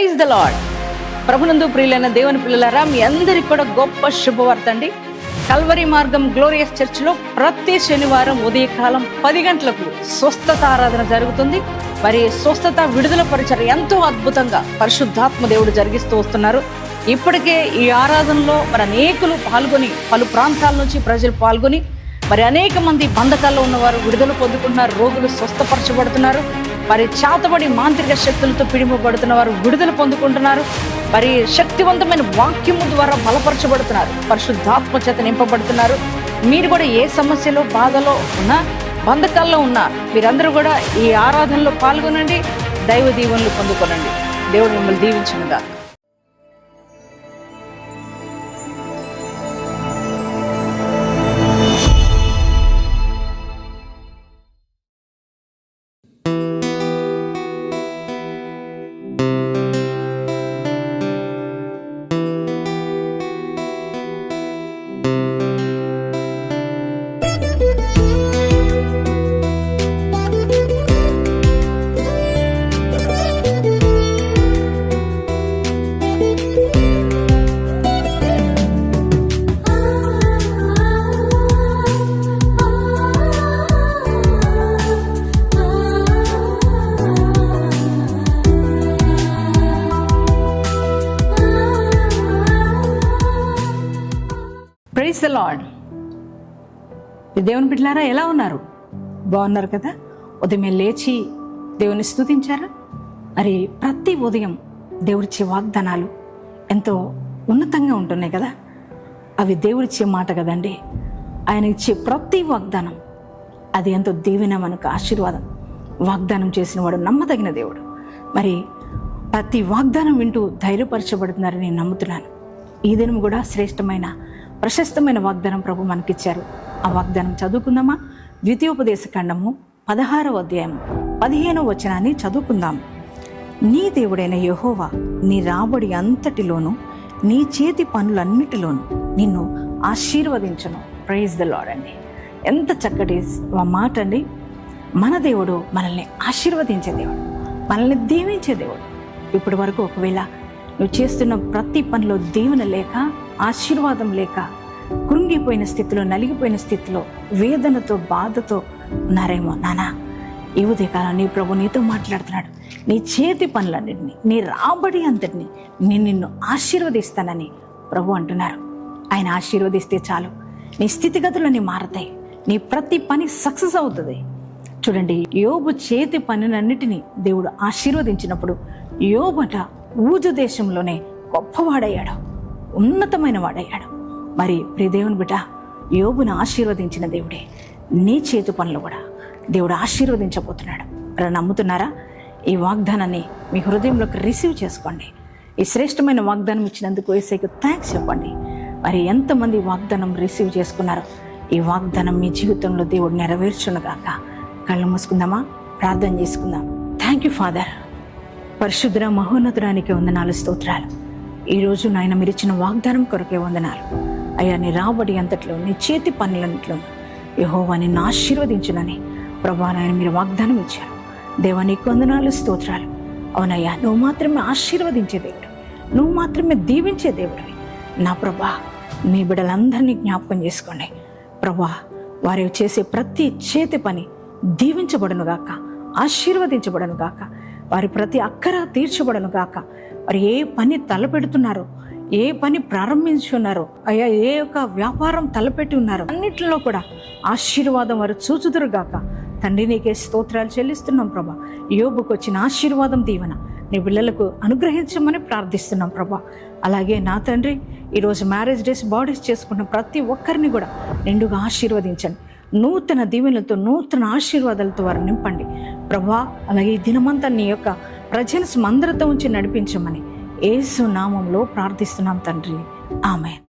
Praise the lord. ప్రభునందు ప్రియులైన దేవుని పిల్లలారా, మీ అందరికి కూడా గొప్ప శుభవార్త అండి. కల్వరి మార్గం గ్లోరియస్ చర్చిలో ప్రతి శనివారం ఉదయకాలం 10 గంటలకు స్వస్థత ఆరాధన జరుగుతుంది. మరి స్వస్థత విడుదల పరిచర్య ఎంతో అద్భుతంగా పరిశుద్ధాత్మ దేవుడు జరిగిస్తూ వస్తున్నారు. ఇప్పటికే ఈ ఆరాధనలో మరి అనేకులు పాల్గొని, పలు ప్రాంతాల నుంచి ప్రజలు పాల్గొని మరి అనేక మంది బంధకాల్లో ఉన్నవారు విడుదల పొందుకుంటున్నారు, రోగులు స్వస్థపరచబడుతున్నారు. మరి చేతబడి మాంత్రిక శక్తులతో పిడిమబడుతున్న వారు విడుదల పొందుకుంటున్నారు. మరి శక్తివంతమైన వాక్యము ద్వారా బలపరచబడుతున్నారు, పరిశుద్ధాత్మ చేత నింపబడుతున్నారు. మీరు కూడా ఏ సమస్యలో, బాధలో ఉన్నా, బంధకాల్లో ఉన్నా, మీరందరూ కూడా ఈ ఆరాధనలో పాల్గొనండి, దైవ దీవెనలు పొందుకోనండి. దేవుడు మిమ్మల్ని దీవించునుగా. Praise the lord. దేవుని బిడ్డలారా, ఎలా ఉన్నారు? బాగున్నారు కదా? ఉదయం లేచి దేవుని స్తుతించారా? మరి ప్రతి ఉదయం దేవుడిచ్చే వాగ్దానాలు ఎంతో ఉన్నతంగా ఉంటున్నాయి కదా. అవి దేవుడిచ్చే మాట కదండి. ఆయన ఇచ్చే ప్రతి వాగ్దానం అది ఎంతో దీవెన, మనకు ఆశీర్వాదం. వాగ్దానం చేసిన వాడు నమ్మదగిన దేవుడు. మరి ప్రతి వాగ్దానం వింటూ ధైర్యపరచబడుతున్నారని నేను నమ్ముతున్నాను. ఈ దినం కూడా శ్రేష్టమైన, ప్రశస్తమైన వాగ్దానం ప్రభు మనకిచ్చారు. ఆ వాగ్దానం చదువుకుందామా? ద్వితీయోపదేశ కాండము 16వ అధ్యాయం 15వ వచనాన్ని చదువుకుందాం. నీ దేవుడైన యెహోవా నీ రాబడి అంతటిలోను, నీ చేతి పనులన్నిటిలోను నిన్ను ఆశీర్వదించును. ప్రైజ్ ద లార్డ్ అండి. ఎంత చక్కటి మాట అండి. మన దేవుడు మనల్ని ఆశీర్వదించే దేవుడు, మనల్ని దీవించే దేవుడు. ఇప్పటి వరకు ఒకవేళ నువ్వు చేస్తున్న ప్రతి పనిలో దీవెన లేక, ఆశీర్వాదం లేక, కృంగిపోయిన స్థితిలో, నలిగిపోయిన స్థితిలో, వేదనతో, బాధతో ఉన్నారేమో. నానా, ఈ ఉదయకాలం నీ ప్రభు నీతో మాట్లాడుతున్నాడు. నీ చేతి పనులన్నింటినీ, నీ రాబడి అంతటిని నేను నిన్ను ఆశీర్వదిస్తానని ప్రభు అంటున్నారు. ఆయన ఆశీర్వదిస్తే చాలు, నీ స్థితిగతులన్నీ మారతాయి, నీ ప్రతి పని సక్సెస్ అవుతుంది. చూడండి, యోబు చేతి పనులన్నిటినీ దేవుడు ఆశీర్వదించినప్పుడు యోబట ఊజు దేశంలోనే గొప్పవాడయ్యాడు, ఉన్నతమైన వాడయ్యాడు. మరి ప్రియ దేవుని బిడ్డ, యోబును ఆశీర్వదించిన దేవుడే నీ చేతి పనులు కూడా దేవుడు ఆశీర్వదించబోతున్నాడు. అలా నమ్ముతున్నారా? ఈ వాగ్దానాన్ని మీ హృదయంలోకి రిసీవ్ చేసుకోండి. ఈ శ్రేష్టమైన వాగ్దానం ఇచ్చినందుకు యేసయ్యకు థ్యాంక్స్ చెప్పండి. మరి ఎంతమంది వాగ్దానం రిసీవ్ చేసుకున్నారో ఈ వాగ్దానం మీ జీవితంలో దేవుడు నెరవేర్చునుగాక. కళ్ళు మూసుకుందామా? ప్రార్థన చేసుకుందాం. Thank you father. పరిశుద్ధ మహోన్నతుడానికి వందనాలు, స్తోత్రాలు. ఈరోజు నాయన మీరు ఇచ్చిన వాగ్దానం కొరకే వందనాలు అయ్యా. నీ రాబడి అంతట్లో, నీ చేతి పనులన్నింటిలో యెహోవా నిన్ను ఆశీర్వదించునని ప్రభా నాయన మీరు వాగ్దానం ఇచ్చారు. దేవా నీకు వందనాలు, స్తోత్రాలు. అవునయ్యా, నువ్వు మాత్రమే ఆశీర్వదించే దేవుడు, నువ్వు మాత్రమే దీవించే దేవుడివి. నా ప్రభా, నీ బిడ్డలందరినీ జ్ఞాపకం చేసుకోండి ప్రభా. వారు చేసే ప్రతి చేతి పని దీవించబడునుగాక, ఆశీర్వదించబడునుగాక. వారి ప్రతి అక్కర తీర్చబడునుగాక. వారు ఏ పని తలపెడుతున్నారో, ఏ పని ప్రారంభించున్నారో అయ్యా, ఏ యొక్క వ్యాపారం తలపెట్టి ఉన్నారో అన్నిటిలో కూడా ఆశీర్వాదం వారు చూచుదురుగాక. తండ్రి, నీకే స్తోత్రాలు చెల్లిస్తున్నాం ప్రభా. యోబుకు వచ్చిన ఆశీర్వాదం, దీవెన నీ పిల్లలకు అనుగ్రహించమని ప్రార్థిస్తున్నాం ప్రభా. అలాగే నా తండ్రి, ఈరోజు మ్యారేజ్ డేస్, బాడీస్ చేసుకున్న ప్రతి ఒక్కరిని కూడా నిండుగా ఆశీర్వదించండి. నూతన దీవెనలతో, నూతన ఆశీర్వాదాలతో వారు నింపండి ప్రభా. అలాగే ఈ దినమంతా నీ యొక్క ప్రజెన్స్ మందరతో ఉంచి నడిపించమని యేసు నామంలో ప్రార్థిస్తున్నాం తండ్రి. ఆమేన్.